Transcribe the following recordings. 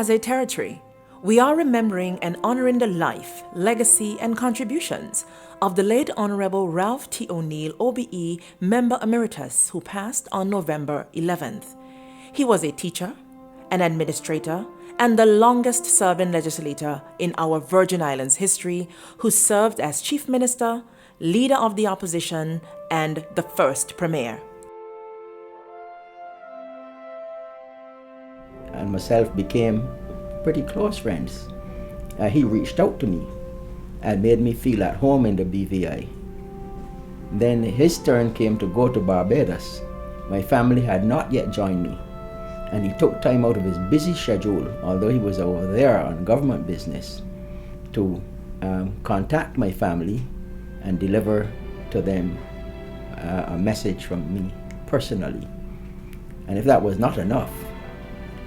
as a territory, we are remembering and honoring the life, legacy, and contributions of the late Honourable Ralph T. O'Neill, OBE, Member Emeritus, who passed on November 11th. He was a teacher, an administrator, and the longest-serving legislator in our Virgin Islands history, who served as Chief Minister, Leader of the Opposition, and the first Premier. And myself became pretty close friends. He reached out to me and made me feel at home in the BVI. Then his turn came to go to Barbados. My family had not yet joined me, and he took time out of his busy schedule, although he was over there on government business, to contact my family and deliver to them a message from me personally. And if that was not enough,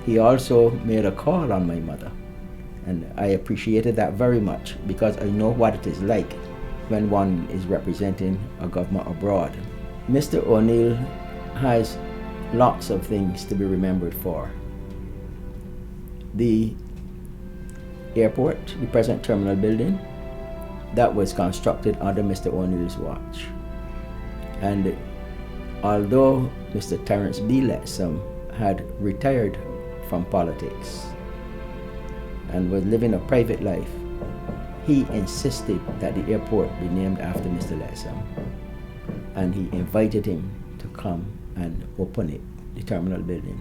he also made a call on my mother, and I appreciated that very much, because I know what it is like when one is representing a government abroad. Mr. O'Neill has lots of things to be remembered for. The airport, the present terminal building, that was constructed under Mr. O'Neill's watch. And although Mr. Terence B. Lettsome had retired from politics and was living a private life, he insisted that the airport be named after Mr. Lettsome, and he invited him to come and open it, the terminal building.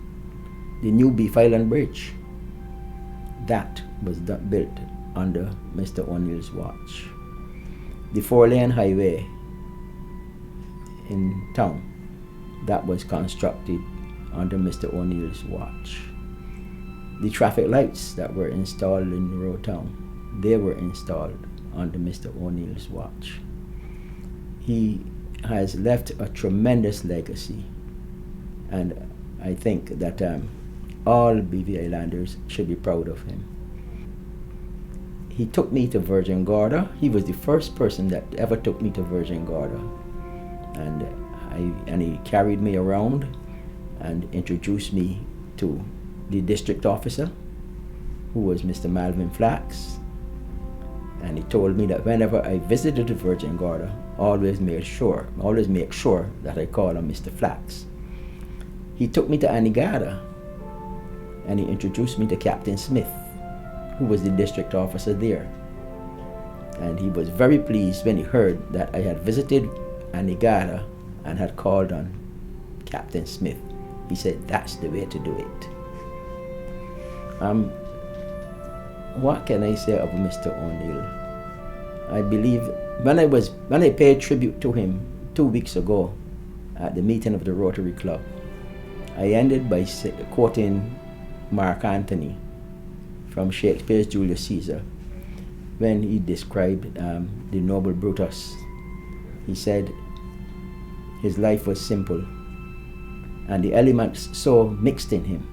The new Beef Island Bridge, that was built under Mr. O'Neill's watch. The 4-lane highway in town, that was constructed under Mr. O'Neill's watch. The traffic lights that were installed in Roe Town, they were installed under Mr. O'Neill's watch. He has left a tremendous legacy, and I think that all BV Islanders should be proud of him. He took me to Virgin Gorda. He was the first person that ever took me to Virgin Gorda, and he carried me around and introduced me to the district officer, who was Mr. Malvin Flax, and he told me that whenever I visited the Virgin Gorda, always make sure that I call on Mr. Flax. He took me to Anegada, and he introduced me to Captain Smith, who was the district officer there. And he was very pleased when he heard that I had visited Anegada and had called on Captain Smith. He said, that's the way to do it. What can I say of Mr. O'Neill? I believe when I paid tribute to him 2 weeks ago at the meeting of the Rotary Club, I ended by quoting Mark Antony from Shakespeare's Julius Caesar when he described the noble Brutus. He said his life was simple, and the elements so mixed in him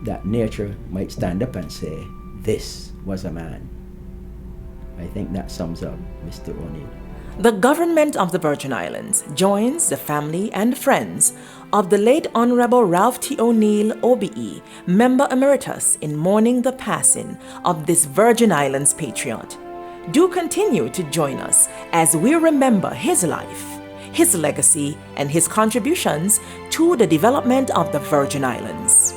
that nature might stand up and say, this was a man. I think that sums up Mr. O'Neill. The government of the Virgin Islands joins the family and friends of the late Honourable Ralph T. O'Neill, OBE, Member Emeritus, in mourning the passing of this Virgin Islands patriot. Do continue to join us as we remember his life, his legacy, and his contributions to the development of the Virgin Islands.